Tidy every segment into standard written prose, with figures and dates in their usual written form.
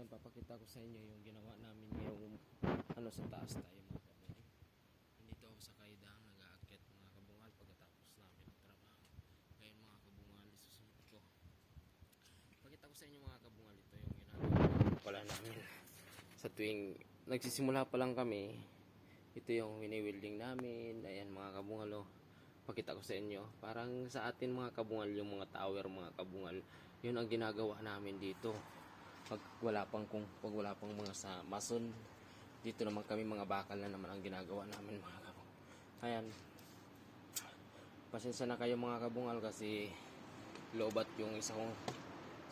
ngayon papakita ko sa inyo yung ginawa namin ngayong sa taas tayo mga kabungal. Nandito ako sa kaidang nag-aakyat mga kabungal pagkatapos namin ang trabaho. Ngayon mga kabungal, isusunod ko. Pakita ko sa inyo mga kabungal, ito yung ginagawa pala namin. Sa tuwing nagsisimula pa lang kami, ito yung wini-welding namin. Ayan mga kabungal, oh. Pakita ko sa inyo. Parang sa atin mga kabungal, yung mga tower mga kabungal, yun ang ginagawa namin dito. Pag wala pang mga sa mason, dito naman kami mga bakal na naman ang ginagawa namin mga kabungal. Ayan. Pasensya na kayo mga kabungal kasi lobat yung isa kong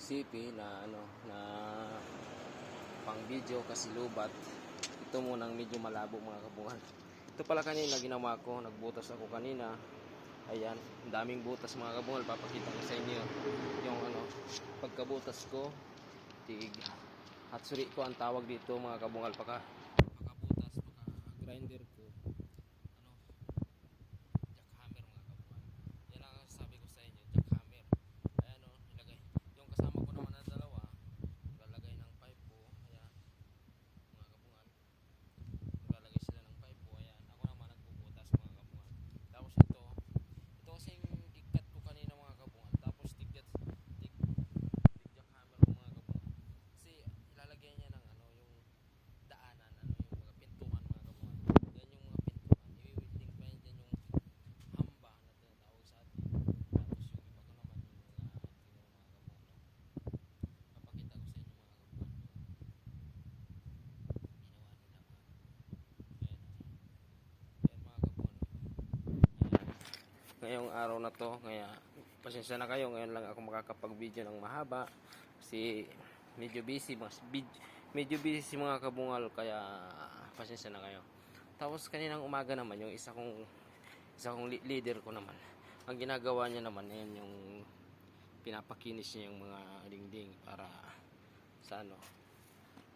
CP na na pang video kasi lobat. Ito munang medyo malabo mga kabungal. Ito pala kanina ginawa ko, nagbutas ako kanina. Ayan, daming butas mga kabungal. Papakita ko sa inyo yung pagkabutas ko. Tig hatsuri ko ang tawag dito mga kabungal. Pagkabutas, pagka-grinder ko. Jackhammer mga kabungal. Yan ang sabi ko sa inyo, jackhammer. Ayan ilagay. Yung kasama ko naman na dalawa, lalagay ng pipe po. Ayan, mga kabungal. Lalagay sila ng pipe po. Ayan, ako naman nagbubutas mga kabungal. Tapos ito kasing ikat ko kanina mga kabungal. Tapos tig jackhammer ko mga kabungal. Kasi ilalagay niya ng yung daanan, yung mga pintuan mga kabungal. Yan yung mga pintuan. I-welding pa yan dyan yung hamba na tinatawag sa atin. Tapos yung iba ko naman yung mga kabungal. Papakita ko sa inyo mga kabungal. Ginawa nila mga kabungal. Ayan mga kabungal. Ngayong araw na to, kaya pasensya na kayo, ngayon lang ako makakapag-video ng mahaba kasi medyo busy mga kabungal, kaya pasensya na kayo. Tapos kaninang umaga naman yung isa kong leader ko naman, ang ginagawa niya naman yan yung pinapakinis niya yung mga dingding para sa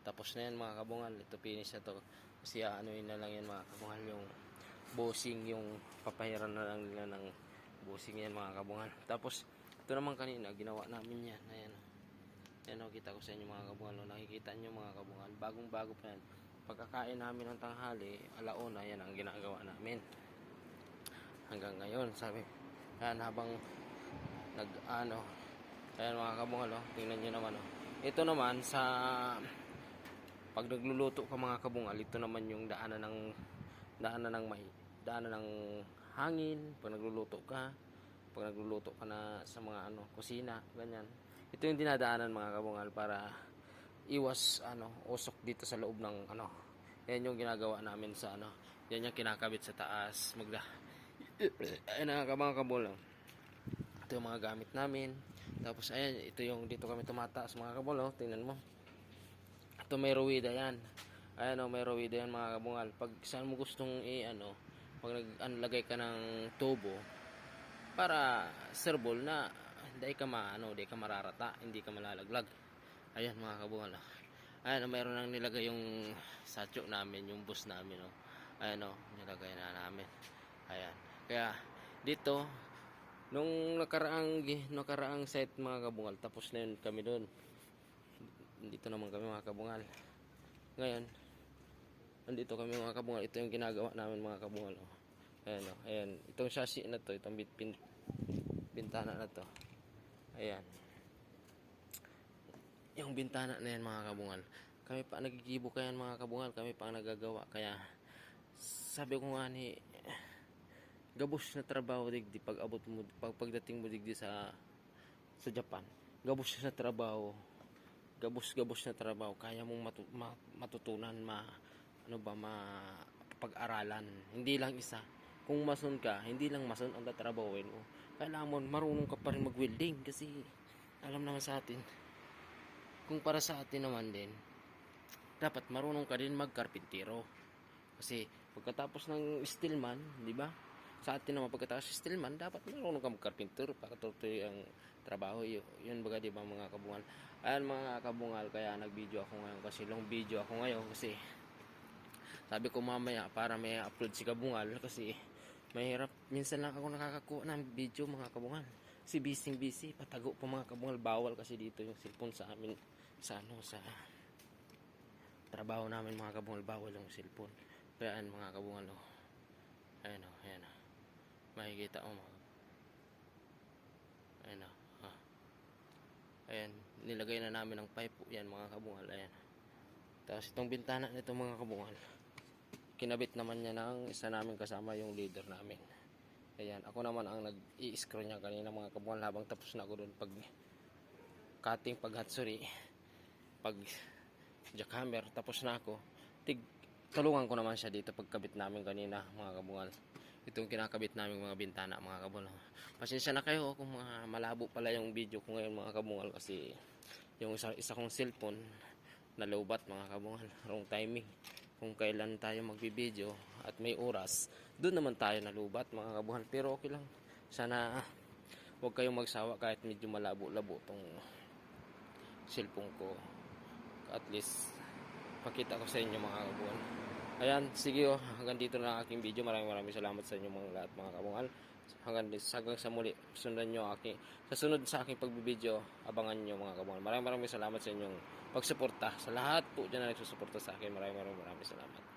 tapos na yan mga kabungal. Ito finish na to kasi yun na lang yan mga kabungal, yung bossing, yung papahiran na lang nila ng bossing yan mga kabungal. Tapos ito naman kanina ginawa namin yan. Ayan kita ko sa inyo mga kabungal. Nakikita nyo mga kabungal, bagong bago pa yan. Pagkakain namin ng tanghali, alauna, yan ang ginagawa namin hanggang ngayon. Sabi yan habang ayan mga kabungal, tingnan nyo naman ito naman sa pag nagluluto ka mga kabungal, ito naman yung daanan ng hangin pag nagluluto ka na sa mga kusina, ganyan. Ito yung dinadaanan mga kabungal para iwas usok dito sa loob ng yan yung ginagawa namin sa yan yung kinakabit sa taas ayan mga kabungal. Ito yung mga gamit namin. Tapos ayan, ito yung dito kami tumataas mga kabungal. Tingnan mo, ito may ruwida yan. Ayan may ruwida yan mga kabungal. Pag saan mo gustong pag naglagay ka ng tubo para serbol na hindi ka mararata, hindi ka malalaglag. Ayan mga kabungal. Ayan mayroon nang nilagay yung satyo namin, yung bus namin ayan nilagay na namin. Ayan. Kaya dito nung nakaraang set mga kabungal, tapos na yun kami doon. Dito naman kami mga kabungal. Ngayon nandito kami mga kabungal. Ito yung ginagawa namin mga kabungal. Ayan. Itong chassis na to, itong bintana na to. Ayan. Yung bintana na yan mga kabungal. Kami pa nagigibo kayan mga kabungal. Kami pa nagagawa. Kaya sabi ko nga gabos na trabaho digdi pagdating mo digdi sa Japan. Gabos na trabaho. Gabos na trabaho. Kaya mong matutunan pag-aralan. Hindi lang isa. Kung mason ka, hindi lang mason ang tatrabahuin mo. Kailangan mo marunong ka pa rin mag-welding kasi alam naman sa atin. Kung para sa atin naman din, dapat marunong ka din mag-karpintero. Kasi pagkatapos ng steelman, di ba? Sa atin naman pagkatapos ng steelman, dapat marunong ka mag-karpintero para tuloy ang trabaho. Yun baga, di ba mga kabungal? Ayan mga kabungal, kaya nag-video ako ngayon kasi long video ako ngayon kasi sabi ko mamaya para may upload si kabungal kasi mahirap. Minsan lang ako nakakakuha ng video mga kabungal. Si busy, patago po mga kabungal. Bawal kasi dito yung cellphone sa amin sa trabaho namin mga kabungal, bawal yung cellphone. Kaya ayan mga kabungal, oh. Ayan o, ayan o. Makikita o mga. Ayan o. Ah. Ayan, nilagay na namin ang pipe po yan mga kabungal. Ayan. Tapos itong bintana nito mga kabungal, kinabit naman niya ng isa namin kasama, yung leader namin. Ayan, ako naman ang nag-i-screw niya kanina mga kabungal, habang tapos na ako doon pag cutting, pag hatsuri, pag jackhammer, tapos na ako. Tulungan ko naman siya dito pagkabit namin kanina mga kabungal. Itong kinakabit namin mga bintana mga kabungal. Pasensya na kayo kung mga malabo pala yung video ko ngayon mga kabungal, kasi yung isa kong cellphone nalobat mga kabungal, wrong timing. Kung kailan tayo magbibideo at may oras, doon naman tayo nalubat mga kabungal. Pero okay lang, sana huwag kayong magsawa kahit medyo malabo-labo tong cellphone ko. At least pakita ko sa inyo mga kabungal. Ayan, sige oh, hanggang dito na ang aking video. Maraming salamat sa inyo mga lahat mga kabungal. Hanggang sa muli, sundan nyo sa sunod sa aking pagbibideo, abangan nyo mga kabungal. Maraming salamat sa inyong pagsuporta, sa lahat po dyan na nagsusuporta sa akin. Maraming salamat.